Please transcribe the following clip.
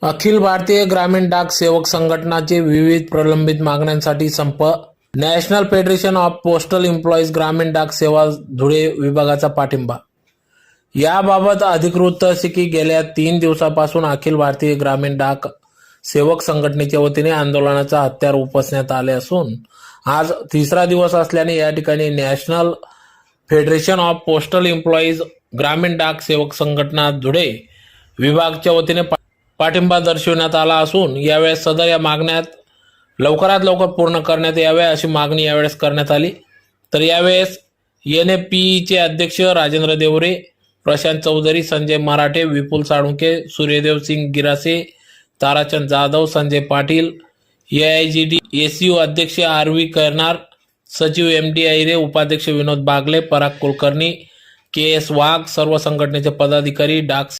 अखिल भारतीय ग्रामीण डाक सेवक संघटनाचे विविध प्रलंबित मागण्यांसाठी संप. National federation of postal employees ग्रामीण डाक सेवा धुळे विभागाचा पाठिंबा. याबाबत अधिकृत असे की गेल्या 3 दिवसापासून अखिल भारतीय ग्रामीण डाक सेवक संघटनेच्या वतीने आंदोलनाचा हत्यार उपसण्यात आले असून आज तिसरा दिवस असल्याने या ठिकाणी national federation of postal employees ग्रामीण डाक सेवक संघटना धुळे विभागाच्या वतीने पाठिंबा दर्शविण्यात आला असून यावेळेस सदर या मागण्यात लवकरात लवकर पूर्ण करण्यात याव्या अशी मागणी यावेळेस करण्यात आली. तर यावेळेस NFPचे अध्यक्ष राजेंद्र देवरे, प्रशांत चौधरी, संजय मराठे, विपुल साळुंके, सूर्यदेव सिंग गिरासे, ताराचंद जाधव, संजय पाटील, AIGD SU अध्यक्ष RV करनार, सचिव MD आहिरे, उपाध्यक्ष विनोद बागले, पराग कुलकर्णी, KS वाघ, सर्व संघटनेचे पदाधिकारी, डाक